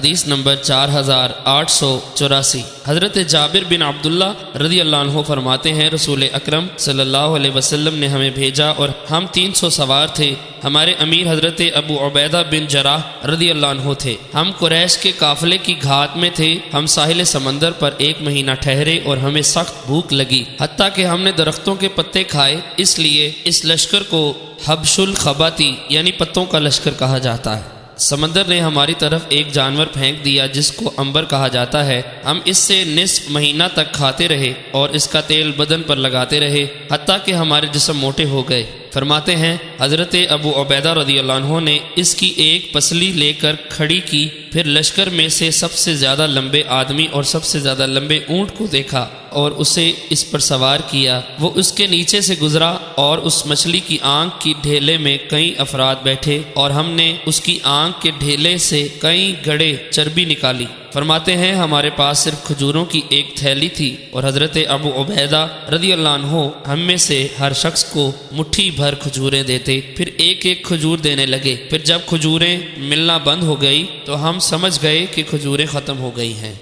حدیث نمبر 4884۔ حضرت جابر بن عبداللہ رضی اللہ عنہ فرماتے ہیں رسول اکرم صلی اللہ علیہ وسلم نے ہمیں بھیجا اور ہم 300 سوار تھے۔ ہمارے امیر حضرت ابو عبیدہ بن جراح رضی اللہ عنہ تھے۔ ہم قریش کے قافلے کی گھاٹ میں تھے۔ ہم ساحل سمندر پر 1 مہینہ ٹھہرے اور ہمیں سخت بھوک لگی، حتیٰ کہ ہم نے درختوں کے پتے کھائے۔ اس لیے اس لشکر کو حبش الخباتی یعنی پتوں کا لشکر کہا جاتا ہے۔ سمندر نے ہماری طرف ایک جانور پھینک دیا جس کو عنبر کہا جاتا ہے۔ ہم اس سے نصف مہینہ تک کھاتے رہے اور اس کا تیل بدن پر لگاتے رہے، حتیٰ کہ ہمارے جسم موٹے ہو گئے۔ فرماتے ہیں حضرت ابو عبیدہ رضی اللہ عنہ نے اس کی ایک پسلی لے کر کھڑی کی، پھر لشکر میں سے سب سے زیادہ لمبے آدمی اور سب سے زیادہ لمبے اونٹ کو دیکھا اور اسے اس پر سوار کیا۔ وہ اس کے نیچے سے گزرا اور اس مچھلی کی آنکھ کی ڈھیلے میں کئی افراد بیٹھے اور ہم نے اس کی آنکھ کے ڈھیلے سے کئی گڑے چربی نکالی۔ فرماتے ہیں ہمارے پاس صرف کھجوروں کی ایک تھیلی تھی اور حضرت ابو عبیدہ رضی اللہ عنہ ہم میں سے ہر شخص کو مٹھی بھر کھجوریں دیتے، پھر ایک ایک کھجور دینے لگے۔ پھر جب کھجوریں ملنا بند ہو گئی تو ہم سمجھ گئے کہ کھجوریں ختم ہو گئی ہیں۔